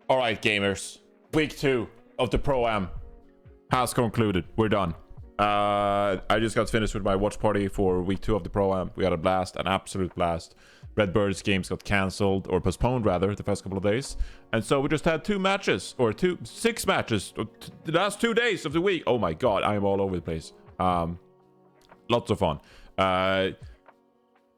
All right, gamers. Week 2 of the Pro-Am has concluded. We're done. I just got finished with my watch party for week 2 of the Pro-Am. We had a blast, an absolute blast. Redbird's games got cancelled, or postponed rather, the first couple of days. And so we just had 6 matches, the last 2 days of the week. Oh my god, I am all over the place. Lots of fun.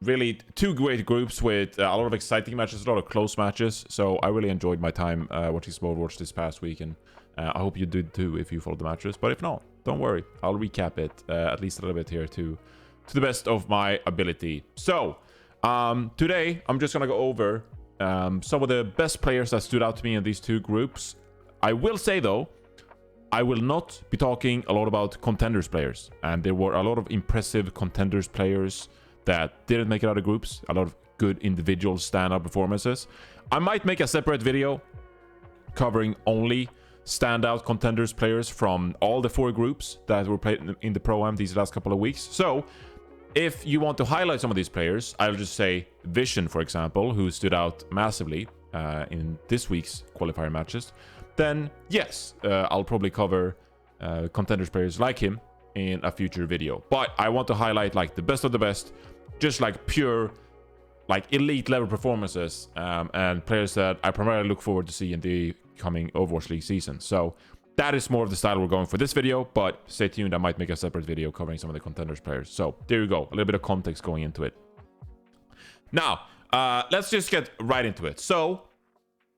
Really 2 great groups with a lot of exciting matches, a lot of close matches. So I really enjoyed my time watching some Overwatch this past week, and I hope you did too if you followed the matches. But if not, don't worry, I'll recap it at least a little bit here to the best of my ability. So today I'm just gonna go over some of the best players that stood out to me in these 2 groups. I will say though, I will not be talking a lot about contenders players, and there were a lot of impressive contenders players that didn't make it out of groups. A lot of good individual stand-up performances. I might make a separate video covering only standout contenders players from all the 4 groups that were played in the Pro-Am these last couple of weeks. So if you want to highlight some of these players, I'll just say Vision, for example, who stood out massively in this week's qualifier matches. Then yes, I'll probably cover contenders players like him in a future video. But I want to highlight like the best of the best, just like pure, like elite level performances, and players that I primarily look forward to see in the coming Overwatch League season. So that is more of the style we're going for this video, but stay tuned, I might make a separate video covering some of the contenders players. So there you go, a little bit of context going into it. Now, let's just get right into it. So,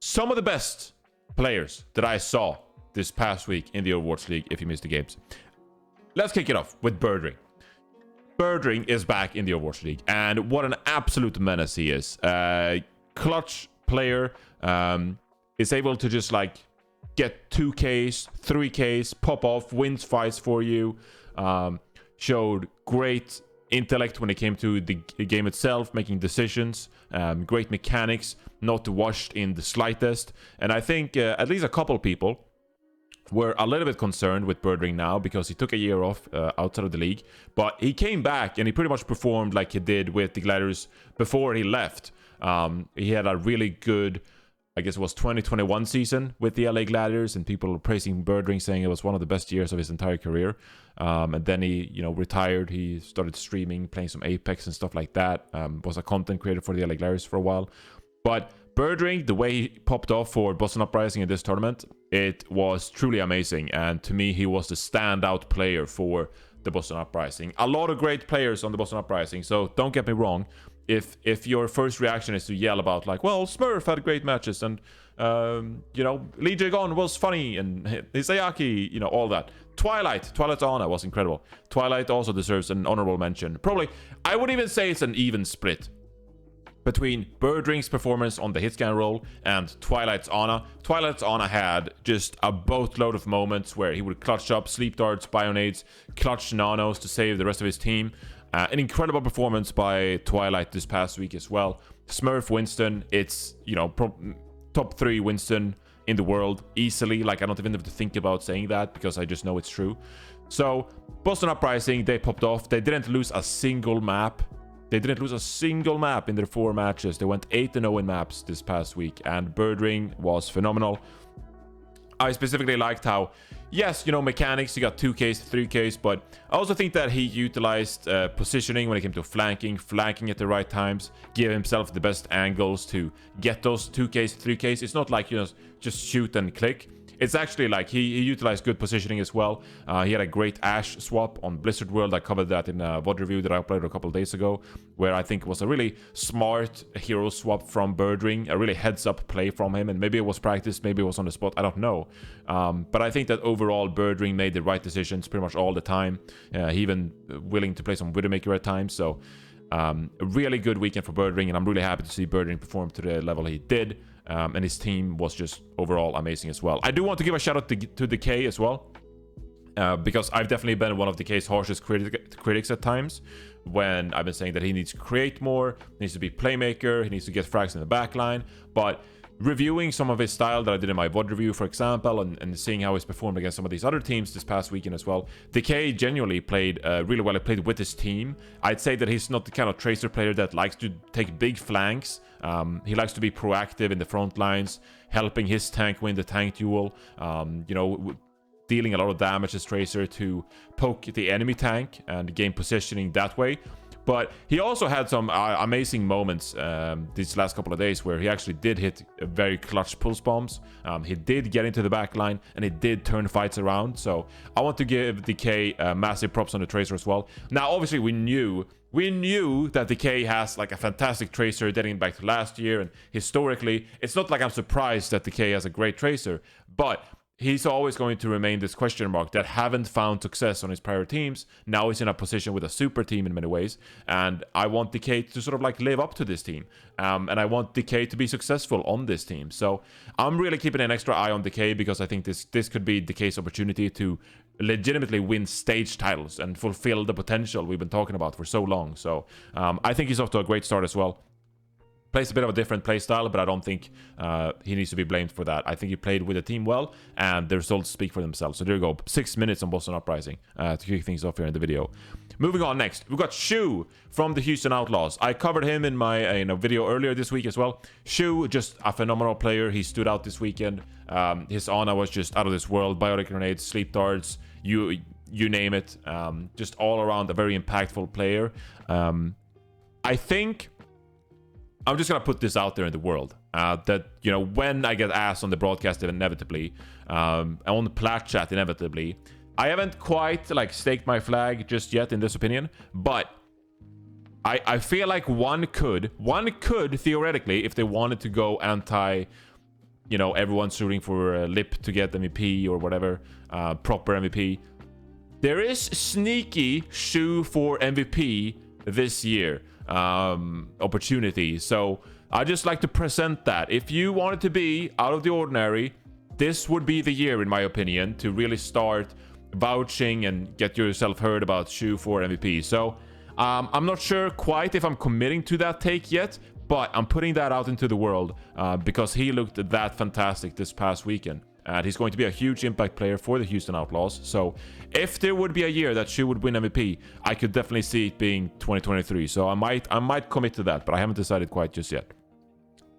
some of the best players that I saw this past week in the Overwatch League, if you missed the games. Let's kick it off with Birdring. Birdring is back in the Overwatch League, and what an absolute menace he is. Clutch player, is able to just like get 2Ks, 3Ks, pop off, wins fights for you. Showed great intellect when it came to the game itself, making decisions, great mechanics, not washed in the slightest. And I think at least a couple people were a little bit concerned with Birdring now because he took a year off outside of the league, but he came back and he pretty much performed like he did with the Gliders before he left. He had a really good, I guess it was 2021 season with the LA Gladiators, and people were praising Birdring, saying it was one of the best years of his entire career. And then he, retired. He started streaming, playing some Apex and stuff like that. Was a content creator for the LA Gladiators for a while. But Birdring, the way he popped off for Boston Uprising in this tournament, it was truly amazing. And to me, he was the standout player for the Boston Uprising. A lot of great players on the Boston Uprising, so don't get me wrong. If your first reaction is to yell about like, well, Smurf had great matches, and Lee Jae-gon was funny, and Hisayaki, all that. Twilight's Ana was incredible. Twilight also deserves an honorable mention. Probably, I would even say it's an even split between Birdring's performance on the hitscan role and Twilight's Ana. Twilight's Ana had just a boatload of moments where he would clutch up sleep darts, bionades, clutch nanos to save the rest of his team. An incredible performance by Twilight this past week as well. Smurf Winston, it's, top 3 Winston in the world easily. Like, I don't even have to think about saying that because I just know it's true. So, Boston Uprising, they popped off. They didn't lose a single map. They didn't lose a single map in their 4 matches. They went 8-0 in maps this past week, and Birdring was phenomenal. I specifically liked how, yes, mechanics, he got 2Ks, 3Ks, but I also think that he utilized positioning when it came to flanking at the right times, give himself the best angles to get those 2Ks, 3Ks. It's not like, just shoot and click. It's actually like he utilized good positioning as well. He had a great Ashe swap on Blizzard World. I covered that in a VOD review that I uploaded a couple of days ago, where I think it was a really smart hero swap from Birdring, a really heads-up play from him, and maybe it was practice, maybe it was on the spot, I don't know. But I think that overall Birdring made the right decisions pretty much all the time. He even willing to play some Widowmaker at times, so a really good weekend for Birdring, and I'm really happy to see Birdring perform to the level he did. And his team was just overall amazing as well. I do want to give a shout out to Decay as well, because I've definitely been one of Decay's harshest critics at times, when I've been saying that he needs to create more, he needs to be playmaker, he needs to get frags in the backline. But reviewing some of his style that I did in my VOD review, for example, and seeing how he's performed against some of these other teams this past weekend as well, Decay genuinely played really well. He played with his team. I'd say that he's not the kind of Tracer player that likes to take big flanks. He likes to be proactive in the front lines, helping his tank win the tank duel, dealing a lot of damage as Tracer to poke the enemy tank and gain positioning that way. But he also had some amazing moments these last couple of days where he actually did hit very clutch pulse bombs. He did get into the back line and he did turn fights around. So I want to give Decay massive props on the Tracer as well. Now, obviously, we knew that Decay has like a fantastic Tracer dating back to last year. And historically, it's not like I'm surprised that Decay has a great Tracer. But he's always going to remain this question mark that haven't found success on his prior teams. Now he's in a position with a super team in many ways, and I want Decay to sort of like live up to this team, and I want Decay to be successful on this team. So I'm really keeping an extra eye on Decay because I think this could be Decay's opportunity to legitimately win stage titles and fulfill the potential we've been talking about for so long. So I think he's off to a great start as well. Plays a bit of a different play style, but I don't think he needs to be blamed for that. I think he played with the team well, and the results speak for themselves. So there you go. 6 minutes on Boston Uprising to kick things off here in the video. Moving on next, we've got Shu from the Houston Outlaws. I covered him in my video earlier this week as well. Shu, just a phenomenal player. He stood out this weekend. His Ana was just out of this world. Biotic grenades, sleep darts, you name it. Just all around a very impactful player. I think I'm just gonna put this out there in the world that when I get asked on the broadcast inevitably, on the plat chat inevitably, I haven't quite like staked my flag just yet in this opinion, but I feel like one could theoretically, if they wanted to go anti, everyone's rooting for Lip to get MVP or whatever, proper MVP. There is sneaky Shu for MVP this year. Opportunity. So I just like to present that. If you want it to be out of the ordinary, this would be the year, in my opinion, to really start vouching and get yourself heard about Shu for MVP. So I'm not sure quite if I'm committing to that take yet, but I'm putting that out into the world because he looked that fantastic this past weekend. And he's going to be a huge impact player for the Houston Outlaws. So if there would be a year that Shu would win MVP, I could definitely see it being 2023. So I might commit to that, but I haven't decided quite just yet.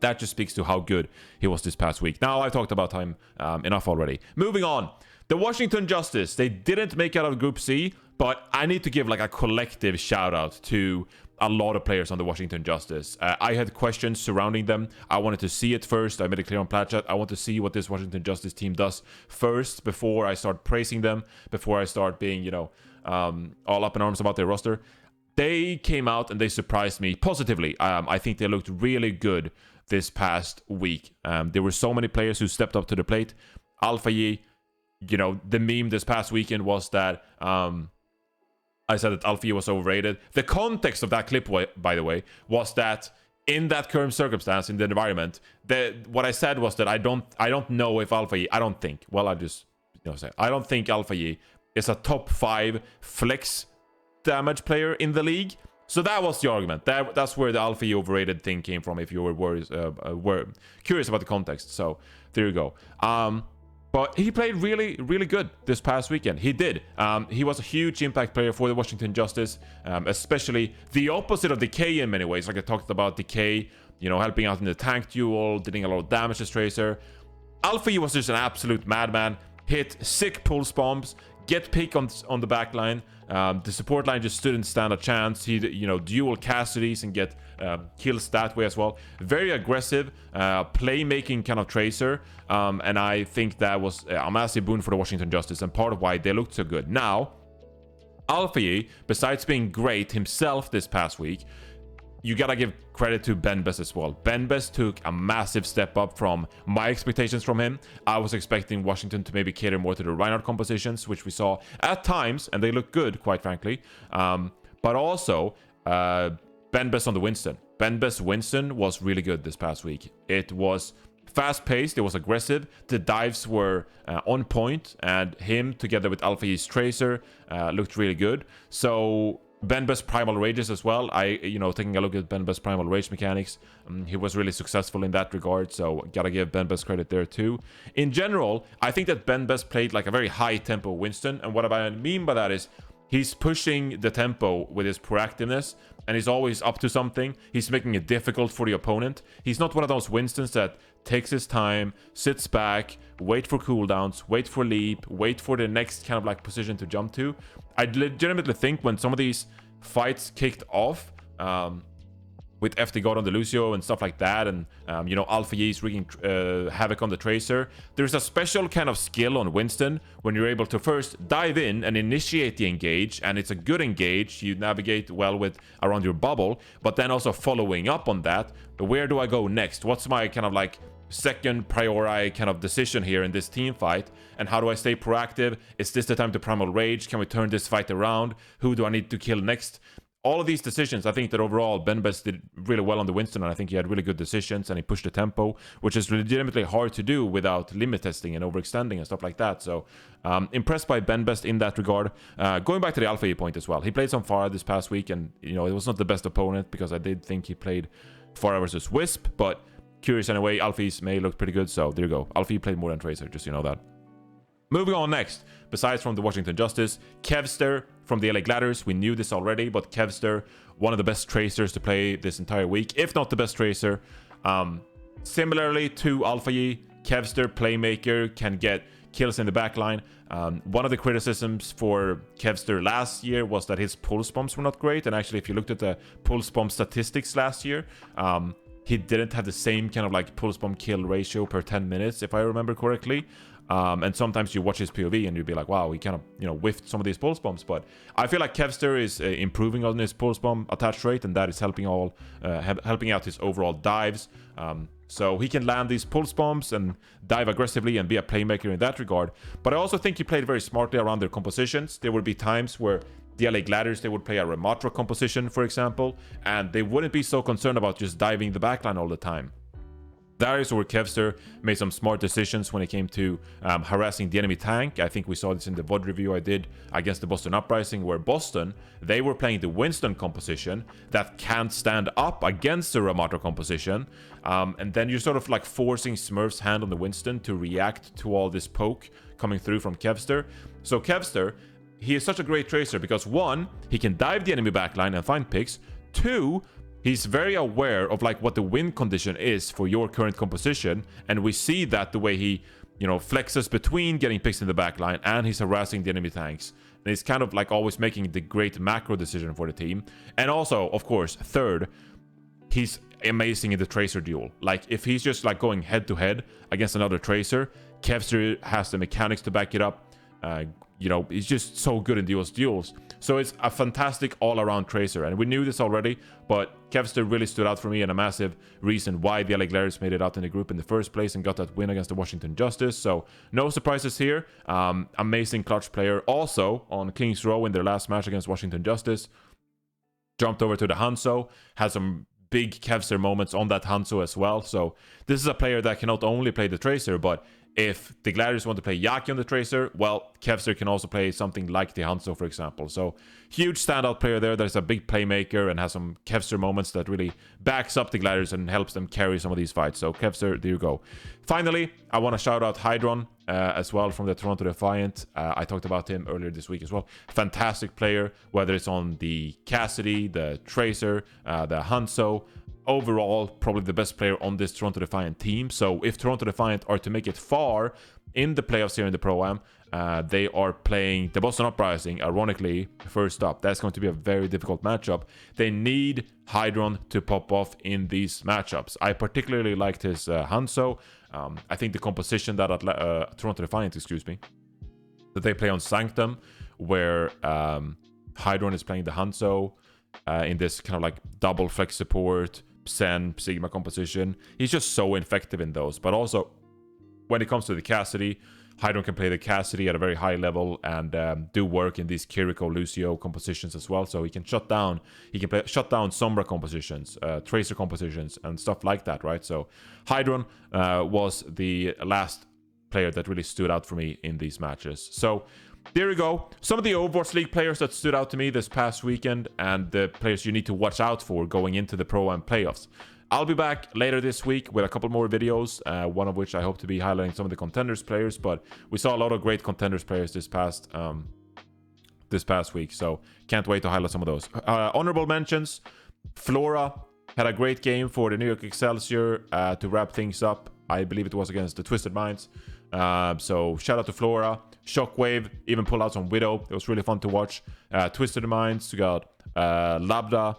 That just speaks to how good he was this past week. Now, I've talked about him enough already. Moving on. The Washington Justice, they didn't make it out of Group C, but I need to give like a collective shout out to a lot of players on the Washington Justice. I had questions surrounding them. I wanted to see it first. I made it clear on Plat Chat. I want to see what this Washington Justice team does first before I start praising them, before I start being, all up in arms about their roster. They came out and they surprised me positively. I think they looked really good this past week. There were so many players who stepped up to the plate. AlphaYi, the meme this past weekend was that I said that AlphaYi was overrated. The context of that clip, by the way, was that in that current circumstance, in the environment, what I said was that I don't know if AlphaYi, I don't think AlphaYi is a top 5 flex damage player in the league. So that was the argument. That's where the AlphaYi overrated thing came from, if you were curious about the context. So there you go. But he played really, really good this past weekend. He did. He was a huge impact player for the Washington Justice, especially the opposite of Decay in many ways. Like I talked about Decay, helping out in the tank duel, dealing a lot of damage as Tracer. AlphaYi was just an absolute madman. Hit sick pulse bombs, get pick on the back line. The support line just didn't stand a chance. He, dual Cassidy's and get kills that way as well. Very aggressive, playmaking kind of Tracer. And I think that was a massive boon for the Washington Justice and part of why they looked so good. Now, AlphaYi, besides being great himself this past week, you gotta give credit to BenBest as well. BenBest took a massive step up from my expectations from him. I was expecting Washington to maybe cater more to the Reinhardt compositions, which we saw at times, and they look good, quite frankly. But also, BenBest on the Winston. BenBest Winston was really good this past week. It was fast-paced, it was aggressive, the dives were on point, and him together with AlphaYi's Tracer looked really good. So BenBest Primal Rages as well. Taking a look at BenBest Primal Rage mechanics, he was really successful in that regard, so gotta give BenBest credit there too. In general, I think that BenBest played like a very high tempo Winston, and what I mean by that is he's pushing the tempo with his proactiveness, and he's always up to something. He's making it difficult for the opponent. He's not one of those Winstons that takes his time, sits back, wait for cooldowns, wait for leap, wait for the next kind of like position to jump to. I legitimately think when some of these fights kicked off, with FD God on the Lucio and stuff like that, and AlphaYi's wreaking havoc on the Tracer, there's a special kind of skill on Winston when you're able to first dive in and initiate the engage, and it's a good engage, you navigate well with around your bubble, but then also following up on that, where do I go next? What's my kind of like second priori kind of decision here in this team fight, and how do I stay proactive? Is this the time to Primal Rage? Can we turn this fight around? Who do I need to kill next? All of these decisions, I think that overall BenBest did really well on the Winston, and I think he had really good decisions, and he pushed the tempo, which is legitimately hard to do without limit testing and overextending and stuff like that. So impressed by BenBest in that regard. Going back to the AlphaYi point as well, he played some Farah this past week, and it was not the best opponent because I did think he played Farah versus Wisp, but curious anyway, AlphaYi's May looked pretty good, so there you go. AlphaYi played more than Tracer, just so you know that. Moving on next, besides from the Washington Justice, Kevster from the LA Gliders. We knew this already, but Kevster, one of the best Tracers to play this entire week, if not the best Tracer. Similarly to AlphaYi, Kevster, playmaker, can get kills in the backline. One of the criticisms for Kevster last year was that his pulse bombs were not great, and actually if you looked at the pulse bomb statistics last year, he didn't have the same kind of like pulse bomb kill ratio per 10 minutes, if I remember correctly. And sometimes you watch his POV and you'd be like, wow, he kind of, whiffed some of these pulse bombs. But I feel like Kevster is improving on his pulse bomb attach rate, and that is helping out his overall dives. So he can land these pulse bombs and dive aggressively and be a playmaker in that regard. But I also think he played very smartly around their compositions. There would be times where the LA Gliders, they would play a Ramatra composition, for example, and they wouldn't be so concerned about just diving the backline all the time. That is where Kevster made some smart decisions when it came to harassing the enemy tank. I think we saw this in the VOD review I did against the Boston Uprising, where Boston, they were playing the Winston composition that can't stand up against the Ramatra composition. And then you're sort of like forcing Smurf's hand on the Winston to react to all this poke coming through from Kevster. So Kevster, he is such a great Tracer because 1, he can dive the enemy backline and find picks. 2, he's very aware of like what the win condition is for your current composition, and we see that the way he, flexes between getting picks in the backline and he's harassing the enemy tanks. And he's kind of like always making the great macro decision for the team. And also, of course, 3rd, he's amazing in the Tracer duel. Like if he's just like going head to head against another Tracer, Kevster has the mechanics to back it up. He's just so good in those duels. So it's a fantastic all-around Tracer, and we knew this already, but Kevster really stood out for me and a massive reason why the LA Gliders made it out in the group in the first place and got that win against the Washington Justice. So no surprises here. Amazing clutch player. Also on King's Row in their last match against Washington Justice, jumped over to the Hanzo, had some big Kevster moments on that Hanzo as well. So this is a player that can not only play the Tracer, but if the Gliders want to play Yaki on the Tracer, well, Kevster can also play something like the Hanzo, for example. So huge standout player there. There's a big playmaker and has some Kevster moments that really backs up the Gliders and helps them carry some of these fights. So Kevster, there you go. Finally, I want to shout out Hydron as well from the Toronto Defiant. I talked about him earlier this week as well. Fantastic player, whether it's on the Cassidy, the Tracer, the Hanzo. Overall, probably the best player on this Toronto Defiant team. So if Toronto Defiant are to make it far in the playoffs here in the Pro-Am, they are playing the Boston Uprising, ironically, first up. That's going to be a very difficult matchup. They need Hydron to pop off in these matchups. I particularly liked his Hanzo. I think the composition that Toronto Defiant, that they play on Sanctum, where Hydron is playing the Hanzo in this kind of like double flex support, Sen, Sigma composition. He's just so effective in those. But also, when it comes to the Cassidy, Hydron can play the Cassidy at a very high level and do work in these Kiriko Lucio compositions as well. So he can shut down Sombra compositions, Tracer compositions, and stuff like that, right? So Hydron was the last player that really stood out for me in these matches. So there you go. Some of the Overwatch League players that stood out to me this past weekend, and the players you need to watch out for going into the Pro-Am playoffs. I'll be back later this week with a couple more videos, one of which I hope to be highlighting some of the Contenders players, but we saw a lot of great Contenders players this past week, so can't wait to highlight some of those. Honorable mentions, Flora had a great game for the New York Excelsior to wrap things up. I believe it was against the Twisted Minds. So shout out to Flora. Shockwave even pulled out some Widow. It was really fun to watch. Twisted Minds, we got Labda,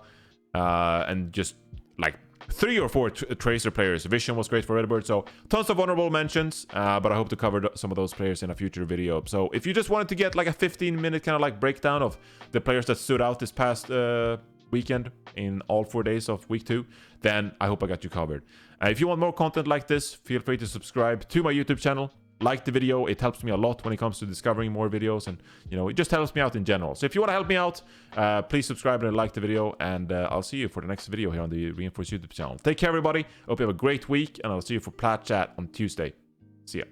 and just like 3 or 4 Tracer players. Vision was great for Redbird. So tons of honorable mentions, but I hope to cover some of those players in a future video. So if you just wanted to get like a 15-minute kind of like breakdown of the players that stood out this past weekend in all 4 days of week 2, then I hope I got you covered. If you want more content like this, feel free to subscribe to my YouTube channel. Like the video, it helps me a lot when it comes to discovering more videos, and you know, it just helps me out in general. So if you want to help me out, please subscribe and like the video, and I'll see you for the next video here on the Reinforced YouTube channel. Take care, everybody. Hope you have a great week, and I'll see you for Plat Chat on Tuesday. See ya.